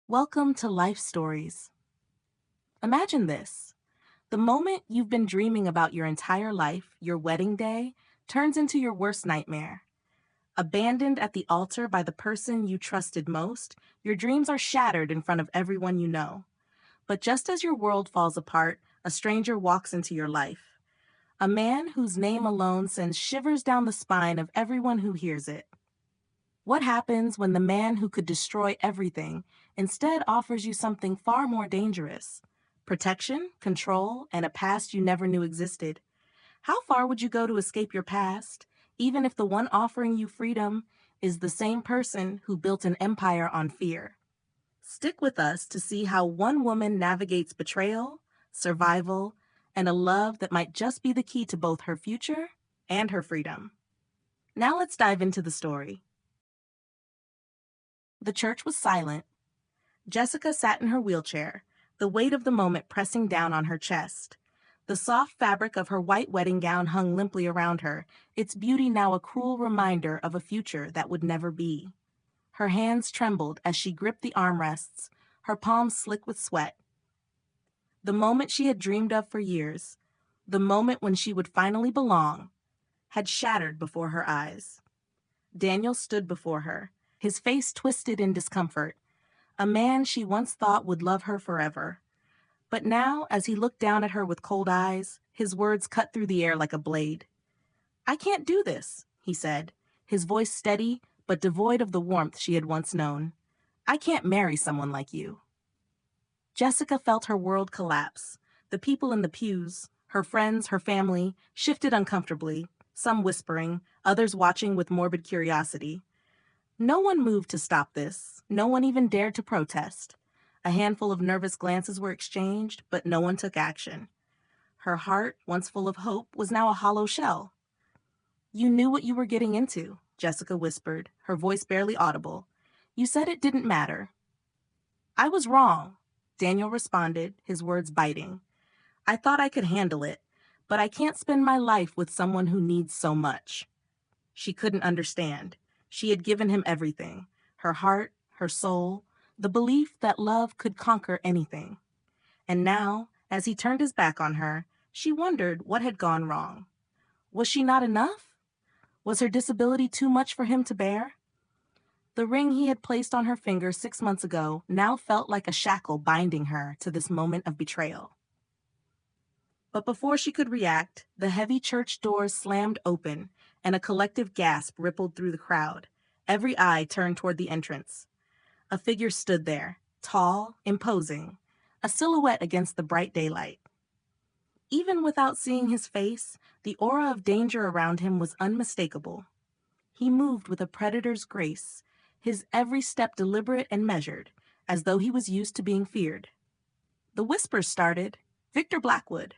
Welcome to Life Stories. Imagine this. The moment you've been dreaming about your entire life, your wedding day, turns into your worst nightmare. Abandoned at the altar by the person you trusted most, your dreams are shattered in front of everyone you know. But just as your world falls apart, a stranger walks into your life. A man whose name alone sends shivers down the spine of everyone who hears it. What happens when the man who could destroy everything instead offers you something far more dangerous? Protection, control, and a past you never knew existed. How far would you go to escape your past, even if the one offering you freedom is the same person who built an empire on fear? Stick with us to see how one woman navigates betrayal, survival, and a love that might just be the key to both her future and her freedom. Now let's dive into the story. The church was silent. Jessica sat in her wheelchair, the weight of the moment pressing down on her chest. The soft fabric of her white wedding gown hung limply around her, its beauty now a cruel reminder of a future that would never be. Her hands trembled as she gripped the armrests, her palms slick with sweat. The moment she had dreamed of for years, the moment when she would finally belong, had shattered before her eyes. Daniel stood before her, his face twisted in discomfort, a man she once thought would love her forever. But now, as he looked down at her with cold eyes, his words cut through the air like a blade. "I can't do this," he said, his voice steady but devoid of the warmth she had once known. "I can't marry someone like you." Jessica felt her world collapse. The people in the pews, her friends, her family, shifted uncomfortably, some whispering, others watching with morbid curiosity. No one moved to stop this. No one even dared to protest. A handful of nervous glances were exchanged, but no one took action. Her heart, once full of hope, was now a hollow shell. "You knew what you were getting into," Jessica whispered, her voice barely audible. "You said it didn't matter." "I was wrong," Daniel responded, his words biting. "I thought I could handle it, but I can't spend my life with someone who needs so much." She couldn't understand. She had given him everything, her heart, her soul, the belief that love could conquer anything. And now, as he turned his back on her, she wondered what had gone wrong. Was she not enough? Was her disability too much for him to bear? The ring he had placed on her finger 6 months ago now felt like a shackle binding her to this moment of betrayal. But before she could react, the heavy church doors slammed open, and a collective gasp rippled through the crowd. Every eye turned toward the entrance. A figure stood there, tall, imposing, a silhouette against the bright daylight. Even without seeing his face, the aura of danger around him was unmistakable. He moved with a predator's grace, his every step deliberate and measured, as though he was used to being feared. The whispers started, "Victor Blackwood."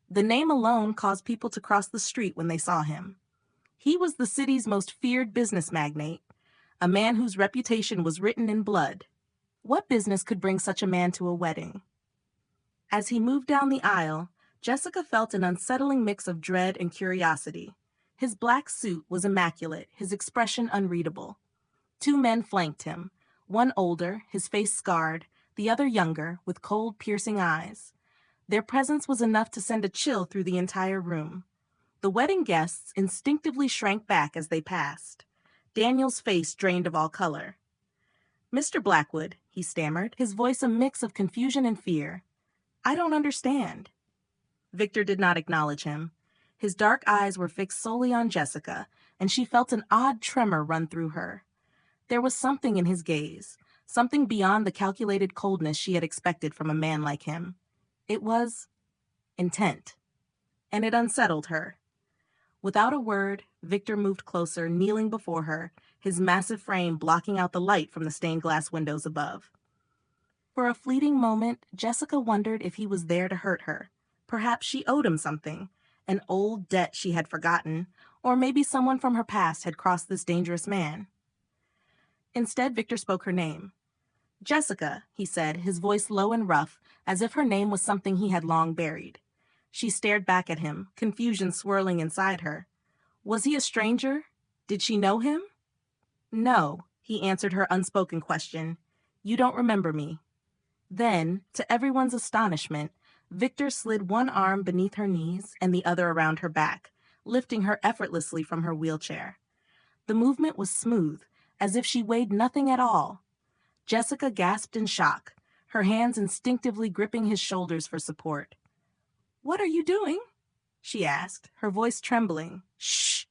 The name alone caused people to cross the street when they saw him. He was the city's most feared business magnate, a man whose reputation was written in blood. What business could bring such a man to a wedding? As he moved down the aisle, Jessica felt an unsettling mix of dread and curiosity. His black suit was immaculate, his expression unreadable. Two men flanked him, one older, his face scarred, the other younger, with cold, piercing eyes. Their presence was enough to send a chill through the entire room. The wedding guests instinctively shrank back as they passed. Daniel's face drained of all color. "Mr. Blackwood," he stammered, his voice a mix of confusion and fear. "I don't understand." Victor did not acknowledge him. His dark eyes were fixed solely on Jessica, and she felt an odd tremor run through her. There was something in his gaze, something beyond the calculated coldness she had expected from a man like him. It was intent, and it unsettled her. Without a word, Victor moved closer, kneeling before her, his massive frame blocking out the light from the stained glass windows above. For a fleeting moment, Jessica wondered if he was there to hurt her. Perhaps she owed him something, an old debt she had forgotten, or maybe someone from her past had crossed this dangerous man. Instead, Victor spoke her name. "Jessica," he said, his voice low and rough, as if her name was something he had long buried. She stared back at him, confusion swirling inside her. Was he a stranger? Did she know him? "No," he answered her unspoken question. You don't remember me." Then, to everyone's astonishment, Victor slid one arm beneath her knees and the other around her back, lifting her effortlessly from her wheelchair. The movement was smooth, as if she weighed nothing at all. Jessica gasped in shock, her hands instinctively gripping his shoulders for support. "What are you doing?" she asked, her voice trembling. "Shh!"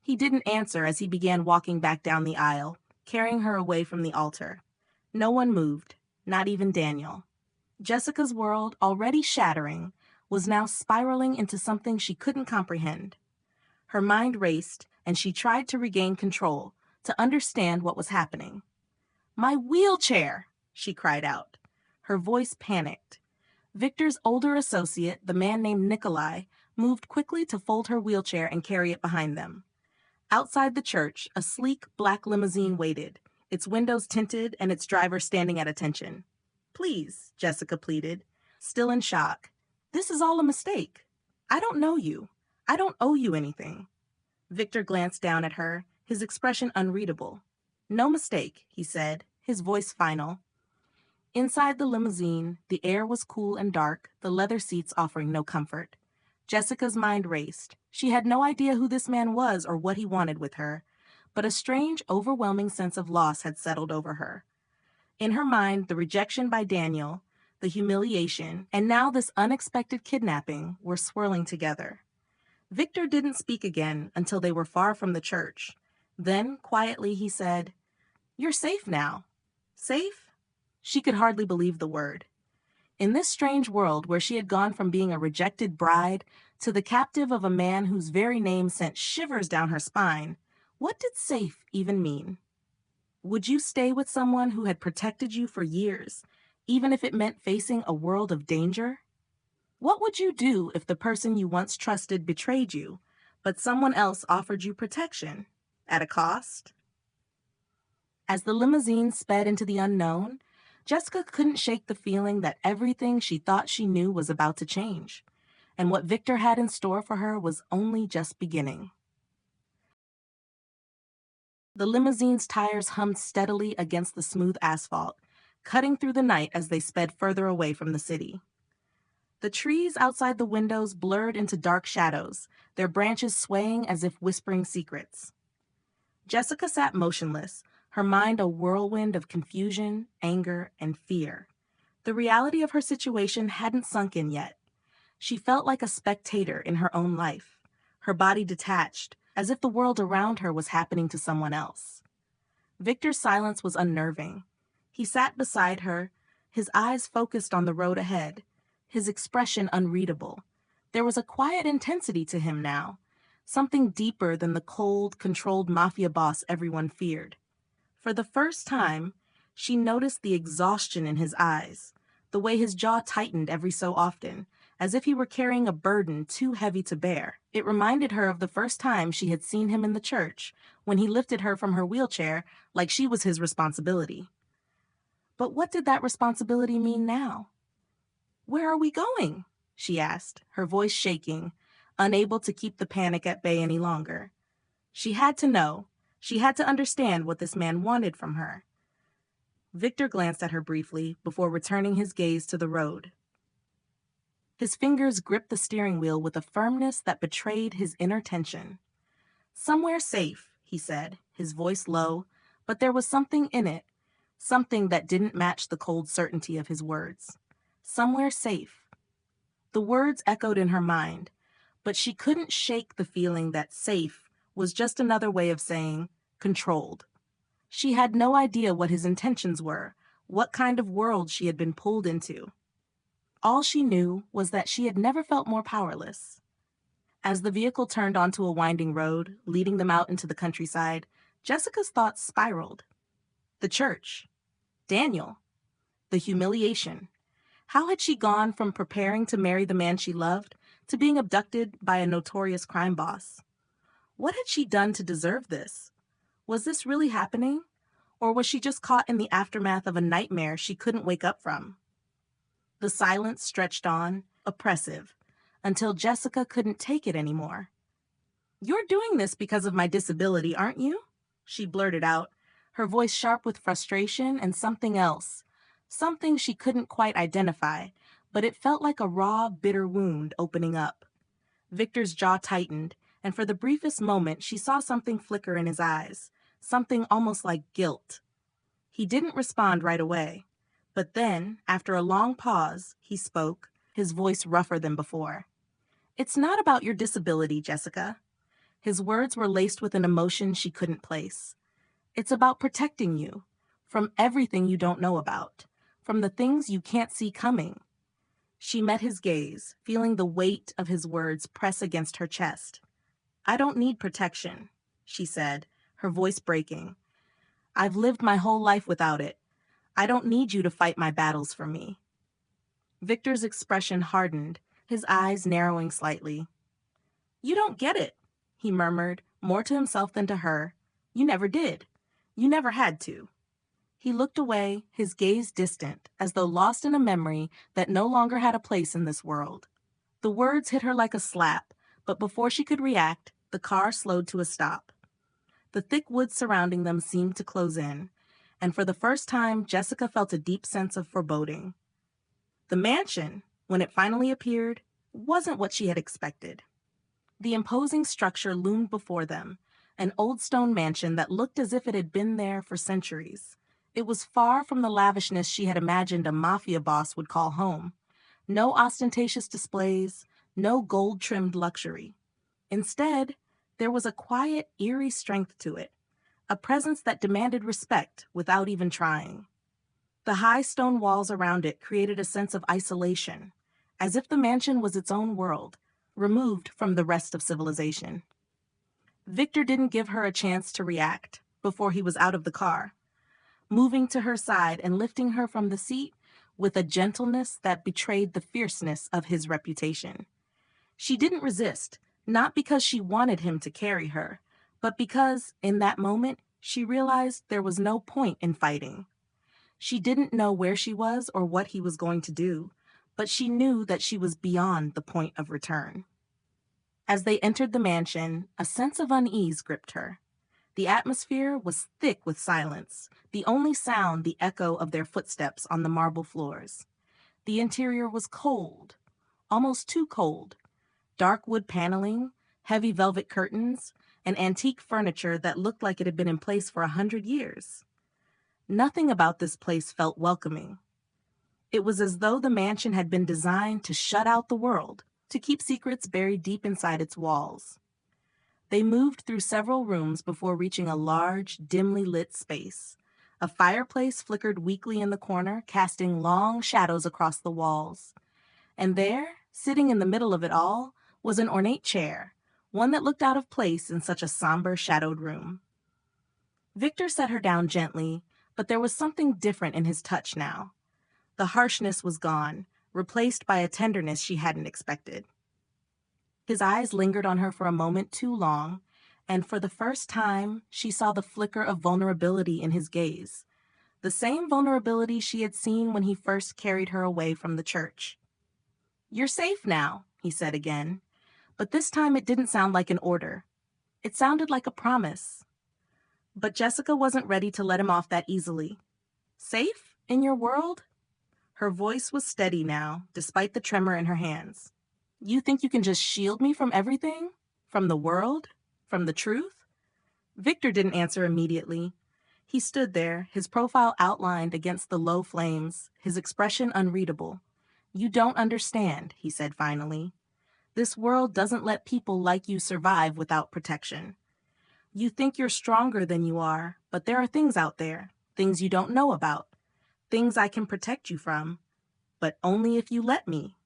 He didn't answer as he began walking back down the aisle, carrying her away from the altar. No one moved, not even Daniel. Jessica's world, already shattering, was now spiraling into something she couldn't comprehend. Her mind raced, and she tried to regain control, to understand what was happening. "My wheelchair!" she cried out. Her voice panicked. Victor's older associate, the man named Nikolai, moved quickly to fold her wheelchair and carry it behind them. Outside the church, a sleek black limousine waited, its windows tinted and its driver standing at attention. "Please," Jessica pleaded, still in shock. "This is all a mistake. I don't know you. I don't owe you anything." Victor glanced down at her, his expression unreadable. "No mistake," he said, his voice final. Inside the limousine, the air was cool and dark, the leather seats offering no comfort. Jessica's mind raced. She had no idea who this man was or what he wanted with her, but a strange, overwhelming sense of loss had settled over her. In her mind, the rejection by Daniel, the humiliation, and now this unexpected kidnapping were swirling together. Victor didn't speak again until they were far from the church. Then, quietly, he said, "You're safe now." Safe? She could hardly believe the word. In this strange world where she had gone from being a rejected bride to the captive of a man whose very name sent shivers down her spine, what did safe even mean? Would you stay with someone who had protected you for years, even if it meant facing a world of danger? What would you do if the person you once trusted betrayed you, but someone else offered you protection at a cost? As the limousine sped into the unknown, Jessica couldn't shake the feeling that everything she thought she knew was about to change, and what Victor had in store for her was only just beginning. The limousine's tires hummed steadily against the smooth asphalt, cutting through the night as they sped further away from the city. The trees outside the windows blurred into dark shadows, their branches swaying as if whispering secrets. Jessica sat motionless, her mind a whirlwind of confusion, anger, and fear. The reality of her situation hadn't sunk in yet. She felt like a spectator in her own life, her body detached, as if the world around her was happening to someone else. Victor's silence was unnerving. He sat beside her, his eyes focused on the road ahead, his expression unreadable. There was a quiet intensity to him now, something deeper than the cold, controlled mafia boss everyone feared. For the first time, she noticed the exhaustion in his eyes, the way his jaw tightened every so often, as if he were carrying a burden too heavy to bear. It reminded her of the first time she had seen him in the church, when he lifted her from her wheelchair like she was his responsibility. But what did that responsibility mean now? "Where are we going?" she asked, her voice shaking, unable to keep the panic at bay any longer. She had to know. She had to understand what this man wanted from her. Victor glanced at her briefly before returning his gaze to the road. His fingers gripped the steering wheel with a firmness that betrayed his inner tension. "Somewhere safe," he said, his voice low, but there was something in it, something that didn't match the cold certainty of his words. "Somewhere safe." The words echoed in her mind, but she couldn't shake the feeling that safe was just another way of saying controlled. She had no idea what his intentions were, what kind of world she had been pulled into. All she knew was that she had never felt more powerless. As the vehicle turned onto a winding road, leading them out into the countryside, Jessica's thoughts spiraled. The church. Daniel. The humiliation. How had she gone from preparing to marry the man she loved to being abducted by a notorious crime boss? What had she done to deserve this? Was this really happening? Or was she just caught in the aftermath of a nightmare she couldn't wake up from? The silence stretched on, oppressive, until Jessica couldn't take it anymore. "You're doing this because of my disability, aren't you?" she blurted out, her voice sharp with frustration and something else, something she couldn't quite identify, but it felt like a raw, bitter wound opening up. Victor's jaw tightened, and for the briefest moment she saw something flicker in his eyes, something almost like guilt. He didn't respond right away, but then, after a long pause, he spoke, his voice rougher than before. "It's not about your disability, Jessica." His words were laced with an emotion she couldn't place. "It's about protecting you from everything you don't know about, from the things you can't see coming." She met his gaze, feeling the weight of his words press against her chest. "I don't need protection," she said, her voice breaking. "I've lived my whole life without it. I don't need you to fight my battles for me." Victor's expression hardened, his eyes narrowing slightly. "You don't get it," he murmured, more to himself than to her. "You never did. You never had to." He looked away, his gaze distant, as though lost in a memory that no longer had a place in this world. The words hit her like a slap, but before she could react, the car slowed to a stop. The thick woods surrounding them seemed to close in, and for the first time, Jessica felt a deep sense of foreboding. The mansion, when it finally appeared, wasn't what she had expected. The imposing structure loomed before them, an old stone mansion that looked as if it had been there for centuries. It was far from the lavishness she had imagined a mafia boss would call home. No ostentatious displays, no gold-trimmed luxury. Instead, there was a quiet, eerie strength to it, a presence that demanded respect without even trying. The high stone walls around it created a sense of isolation, as if the mansion was its own world, removed from the rest of civilization. Victor didn't give her a chance to react before he was out of the car, moving to her side and lifting her from the seat with a gentleness that betrayed the fierceness of his reputation. She didn't resist, not because she wanted him to carry her, but because, in that moment, she realized there was no point in fighting. She didn't know where she was or what he was going to do, but she knew that she was beyond the point of return. As they entered the mansion, a sense of unease gripped her. The atmosphere was thick with silence, the only sound the echo of their footsteps on the marble floors. The interior was cold, almost too cold. Dark wood paneling, heavy velvet curtains, and antique furniture that looked like it had been in place for 100 years. Nothing about this place felt welcoming. It was as though the mansion had been designed to shut out the world, to keep secrets buried deep inside its walls. They moved through several rooms before reaching a large, dimly lit space. A fireplace flickered weakly in the corner, casting long shadows across the walls. And there, sitting in the middle of it all, was an ornate chair, one that looked out of place in such a somber, shadowed room. Victor set her down gently, but there was something different in his touch now. The harshness was gone, replaced by a tenderness she hadn't expected. His eyes lingered on her for a moment too long, and for the first time, she saw the flicker of vulnerability in his gaze, the same vulnerability she had seen when he first carried her away from the church. "You're safe now," he said again, but this time it didn't sound like an order. It sounded like a promise. But Jessica wasn't ready to let him off that easily. "Safe? In your world?" Her voice was steady now, despite the tremor in her hands. "You think you can just shield me from everything? From the world? From the truth?" Victor didn't answer immediately. He stood there, his profile outlined against the low flames, his expression unreadable. "You don't understand," he said finally. "This world doesn't let people like you survive without protection. You think you're stronger than you are, but there are things out there, things you don't know about, things I can protect you from, but only if you let me."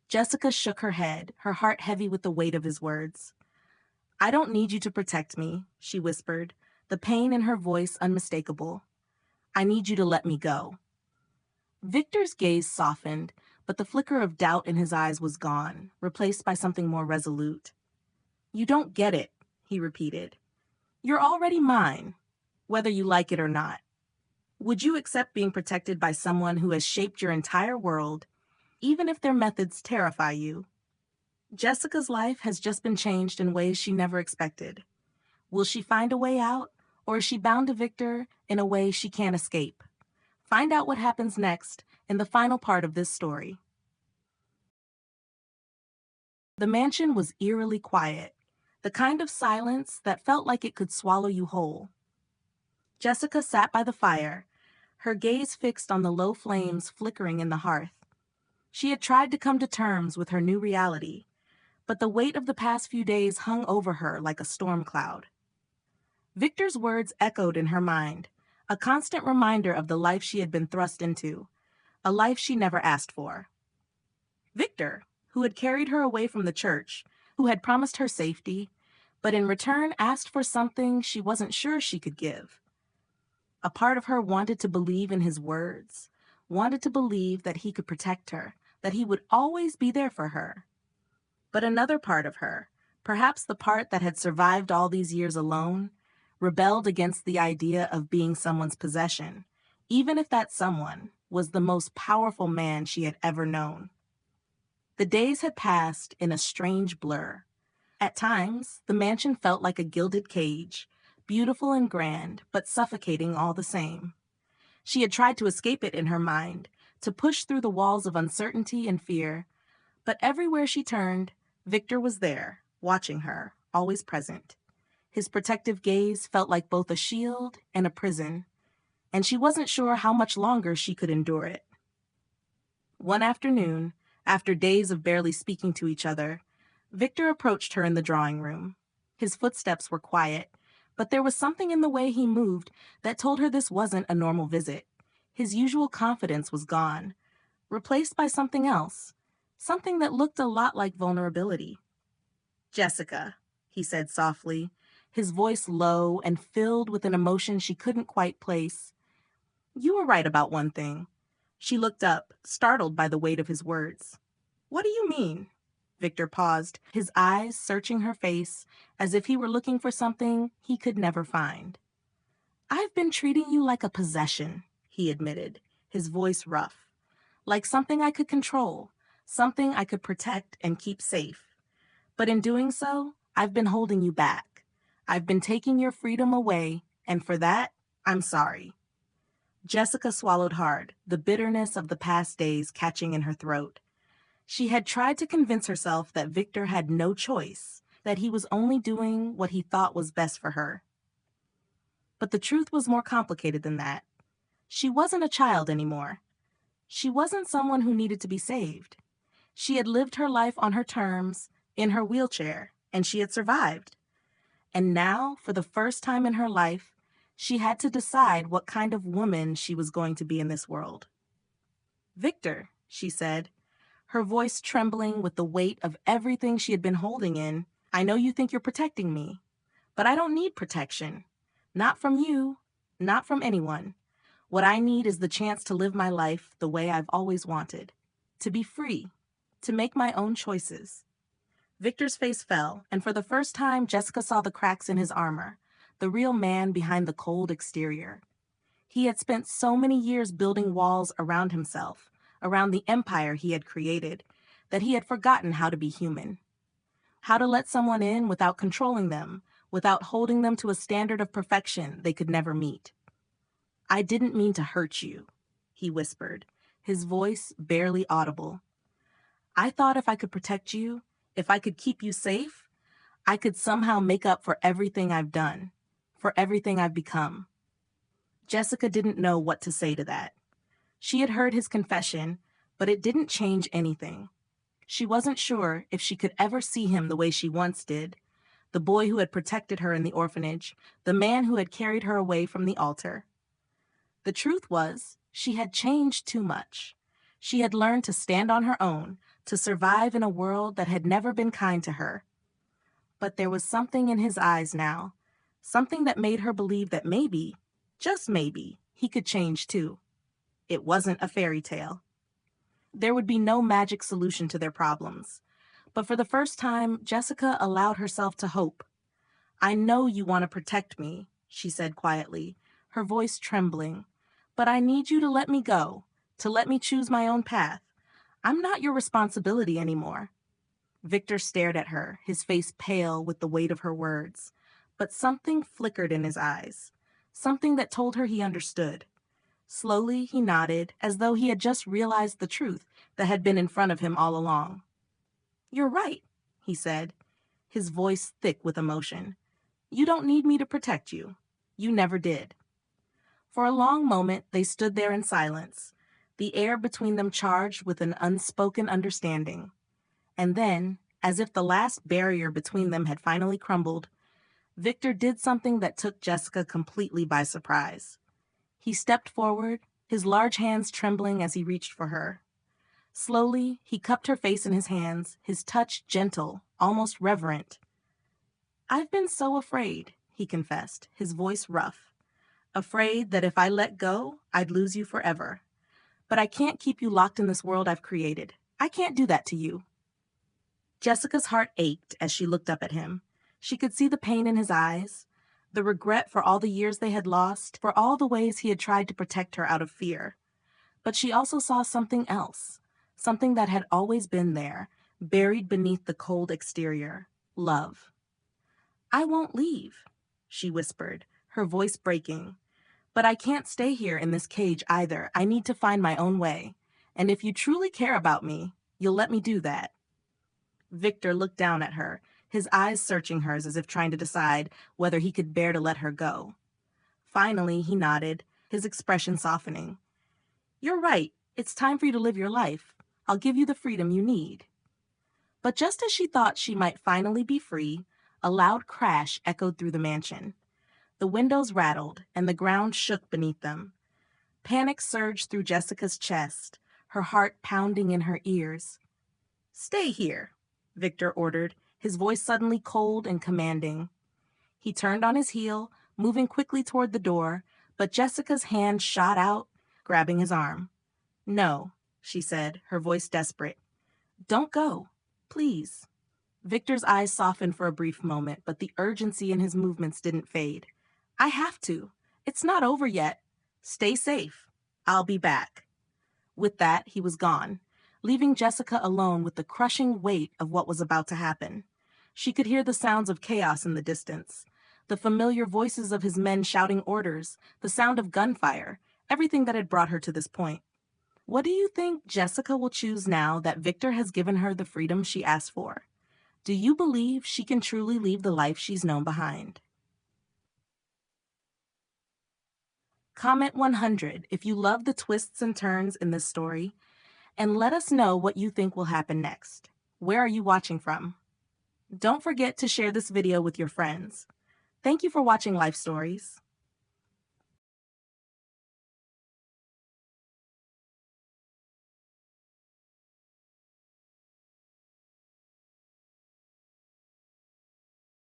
Jessica shook her head, her heart heavy with the weight of his words. "I don't need you to protect me," she whispered, the pain in her voice unmistakable. "I need you to let me go." Victor's gaze softened, but the flicker of doubt in his eyes was gone, replaced by something more resolute. "You don't get it," he repeated. "You're already mine, whether you like it or not. Would you accept being protected by someone who has shaped your entire world, even if their methods terrify you?" Jessica's life has just been changed in ways she never expected. Will she find a way out, Or is she bound to Victor in a way she can't escape? Find out what happens next in the final part of this story. The mansion was eerily quiet, the kind of silence that felt like it could swallow you whole. Jessica sat by the fire, her gaze fixed on the low flames flickering in the hearth. She had tried to come to terms with her new reality, but the weight of the past few days hung over her like a storm cloud. Victor's words echoed in her mind, a constant reminder of the life she had been thrust into, a life she never asked for. Victor, who had carried her away from the church, who had promised her safety, but in return asked for something she wasn't sure she could give. A part of her wanted to believe in his words, wanted to believe that he could protect her, that he would always be there for her. But another part of her, perhaps the part that had survived all these years alone, rebelled against the idea of being someone's possession, even if that someone was the most powerful man she had ever known. The days had passed in a strange blur. At times, the mansion felt like a gilded cage, beautiful and grand, but suffocating all the same. She had tried to escape it in her mind, to push through the walls of uncertainty and fear, but everywhere she turned, Victor was there, watching her, always present. His protective gaze felt like both a shield and a prison, and she wasn't sure how much longer she could endure it. One afternoon, after days of barely speaking to each other, Victor approached her in the drawing room. His footsteps were quiet, but there was something in the way he moved that told her this wasn't a normal visit. His usual confidence was gone, replaced by something else, something that looked a lot like vulnerability. "Jessica," he said softly, his voice low and filled with an emotion she couldn't quite place. "You were right about one thing." She looked up, startled by the weight of his words. "What do you mean?" Victor paused, his eyes searching her face as if he were looking for something he could never find. "I've been treating you like a possession," he admitted, his voice rough. "Like something I could control, something I could protect and keep safe. But in doing so, I've been holding you back. I've been taking your freedom away, and for that, I'm sorry." Jessica swallowed hard, the bitterness of the past days catching in her throat. She had tried to convince herself that Victor had no choice, that he was only doing what he thought was best for her. But the truth was more complicated than that. She wasn't a child anymore. She wasn't someone who needed to be saved. She had lived her life on her terms, in her wheelchair, and she had survived. And now, for the first time in her life, she had to decide what kind of woman she was going to be in this world. "Victor," she said, her voice trembling with the weight of everything she had been holding in, "I know you think you're protecting me, but I don't need protection. Not from you, not from anyone. What I need is the chance to live my life the way I've always wanted, to be free, to make my own choices." Victor's face fell, and for the first time, Jessica saw the cracks in his armor, the real man behind the cold exterior. He had spent so many years building walls around himself, around the empire he had created, that he had forgotten how to be human. How to let someone in without controlling them, without holding them to a standard of perfection they could never meet. "I didn't mean to hurt you," he whispered, his voice barely audible. "I thought if I could protect you, if I could keep you safe, I could somehow make up for everything I've done, for everything I've become." Jessica didn't know what to say to that. She had heard his confession, but it didn't change anything. She wasn't sure if she could ever see him the way she once did, the boy who had protected her in the orphanage, the man who had carried her away from the altar. The truth was, she had changed too much. She had learned to stand on her own, to survive in a world that had never been kind to her. But there was something in his eyes now, something that made her believe that maybe, just maybe, he could change too. It wasn't a fairy tale. There would be no magic solution to their problems. But for the first time, Jessica allowed herself to hope. "I know you want to protect me," she said quietly, her voice trembling. "But I need you to let me go, to let me choose my own path. I'm not your responsibility anymore." Victor stared at her, his face pale with the weight of her words. But something flickered in his eyes. something that told her he understood. Slowly, he nodded, as though he had just realized the truth that had been in front of him all along. "You're right," he said, his voice thick with emotion. "You don't need me to protect you. You never did." For a long moment, they stood there in silence, the air between them charged with an unspoken understanding. And then, as if the last barrier between them had finally crumbled, Victor did something that took Jessica completely by surprise. He stepped forward, his large hands trembling as he reached for her. Slowly, he cupped her face in his hands, his touch gentle, almost reverent. "I've been so afraid," he confessed, his voice rough. "Afraid that if I let go, I'd lose you forever. But I can't keep you locked in this world I've created. I can't do that to you." Jessica's heart ached as she looked up at him. She could see the pain in his eyes, the regret for all the years they had lost, for all the ways he had tried to protect her out of fear. But she also saw something else, something that had always been there, buried beneath the cold exterior: love. "I won't leave," she whispered, her voice breaking. "But I can't stay here in this cage either. I need to find my own way. And if you truly care about me, you'll let me do that." Victor looked down at her, his eyes searching hers as if trying to decide whether he could bear to let her go. Finally, he nodded, his expression softening. "You're right. It's time for you to live your life. I'll give you the freedom you need." But just as she thought she might finally be free, a loud crash echoed through the mansion. The windows rattled, and the ground shook beneath them. Panic surged through Jessica's chest, her heart pounding in her ears. "Stay here," Victor ordered, his voice suddenly cold and commanding. He turned on his heel, moving quickly toward the door, but Jessica's hand shot out, grabbing his arm. "No," she said, her voice desperate. "Don't go. Please." Victor's eyes softened for a brief moment, but the urgency in his movements didn't fade. "I have to. It's not over yet. Stay safe. I'll be back." With that, he was gone, leaving Jessica alone with the crushing weight of what was about to happen. She could hear the sounds of chaos in the distance, the familiar voices of his men shouting orders, the sound of gunfire, everything that had brought her to this point. What do you think Jessica will choose now that Victor has given her the freedom she asked for? Do you believe she can truly leave the life she's known behind? Comment 100 if you love the twists and turns in this story, and let us know what you think will happen next. Where are you watching from? Don't forget to share this video with your friends. Thank you for watching Life Stories.